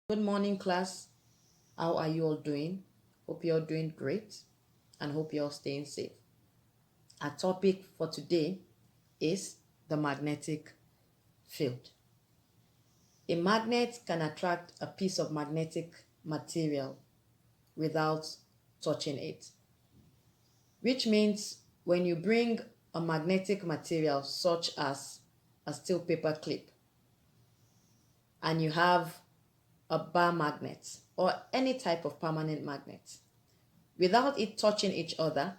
Good morning, class. How are you all doing? Hope you're doing great and hope you're staying safe. Our topic for today is the magnetic field. A magnet can attract a piece of magnetic material without touching it, which means when you bring a magnetic material such as a steel paper clip and you have a bar magnet or any type of permanent magnet, without it touching each other,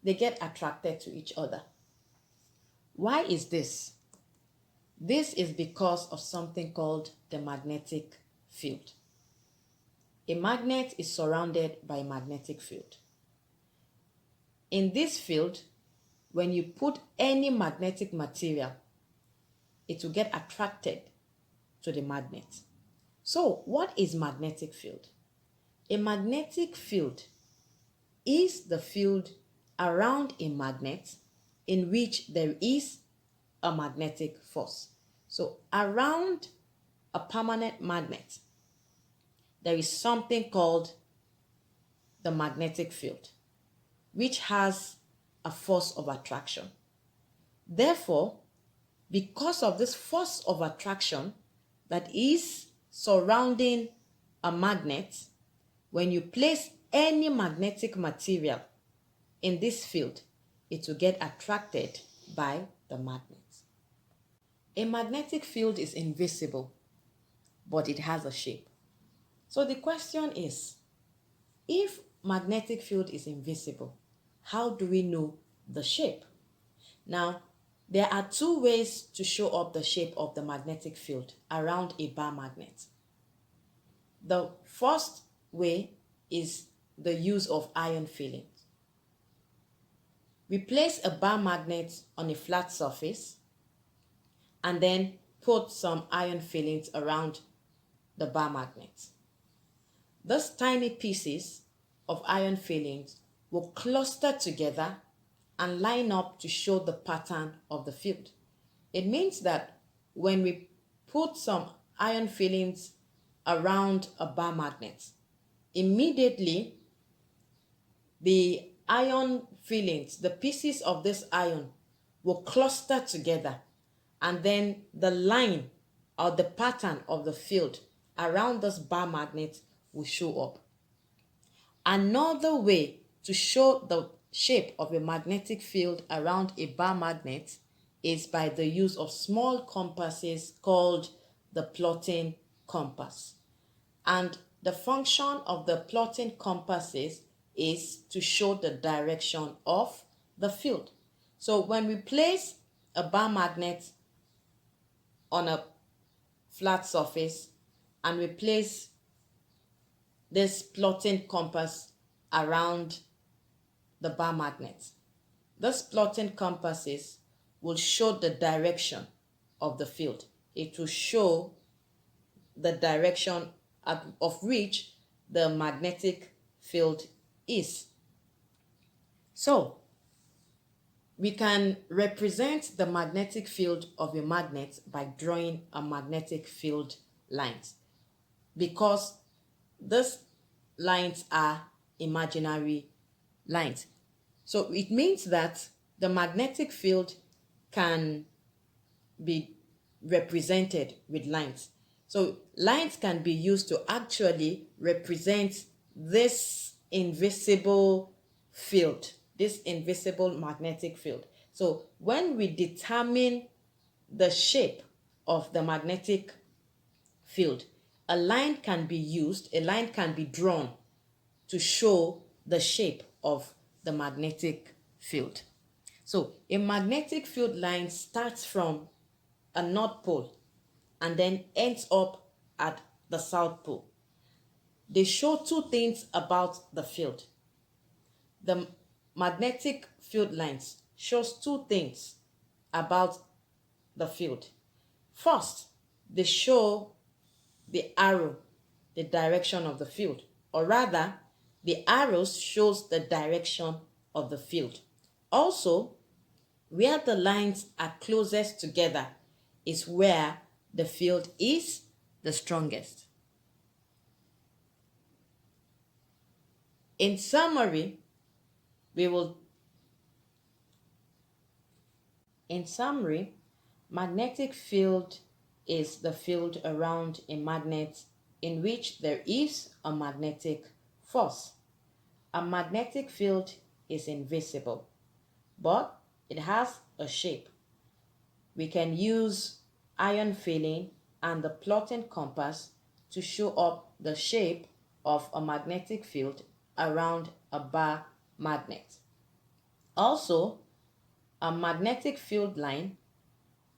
they get attracted to each other. Why is this? This is because of something called the magnetic field. A magnet is surrounded by a magnetic field. In this field, when you put any magnetic material, it will get attracted to the magnet. So, what is magnetic field? A magnetic field is the field around a magnet in which there is a magnetic force. So around a permanent magnet, there is something called the magnetic field, which has a force of attraction. Therefore, because of this force of attraction that is surrounding a magnet, when you place any magnetic material in this field, it will get attracted by the magnet. A magnetic field is invisible, but it has a shape. So the question is, if magnetic field is invisible, how do we know the shape? Now, there are two ways to show up the shape of the magnetic field around a bar magnet. The first way is the use of iron fillings. We place a bar magnet on a flat surface and then put some iron fillings around the bar magnet. Those tiny pieces of iron fillings will cluster together and line up to show the pattern of the field. It means that when we put some iron fillings around a bar magnet, immediately the iron fillings, the pieces of this iron, will cluster together, and then the line or the pattern of the field around this bar magnet will show up. Another way to show the shape of a magnetic field around a bar magnet is by the use of small compasses called the plotting compass. And the function of the plotting compasses is to show the direction of the field. So when we place a bar magnet on a flat surface and we place this plotting compass around the bar magnet, those plotting compasses will show the direction of the field. It will show the direction of which the magnetic field is. So, we can represent the magnetic field of a magnet by drawing a magnetic field lines, because these lines are imaginary lines. So it means that the magnetic field can be represented with lines. So lines can be used to actually represent this invisible field, this invisible magnetic field. So when we determine the shape of the magnetic field, a line can be used, a line can be drawn to show the shape of the magnetic field. So a magnetic field line starts from a North Pole and then ends up at the South Pole. They show two things about the field. The magnetic field lines shows two things about the field. First, they show the arrow, the direction of the field, or rather, the arrows shows the direction of the field. Also, where the lines are closest together is where the field is the strongest. In summary, magnetic field is the field around a magnet in which there is a magnetic force. A magnetic field is invisible, but it has a shape. We can use iron filling and the plotting compass to show up the shape of a magnetic field around a bar magnet. Also, a magnetic field line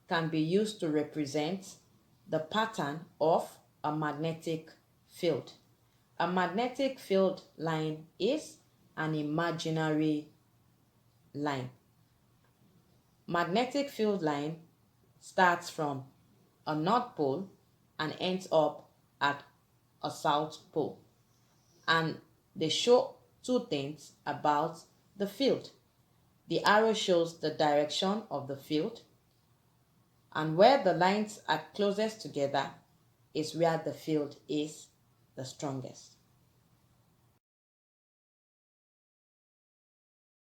can be used to represent the pattern of a magnetic field. A magnetic field line is an imaginary line. Magnetic field line starts from a north pole and ends up at a south pole. And they show two things about the field. The arrow shows the direction of the field, and where the lines are closest together is where the field is the strongest.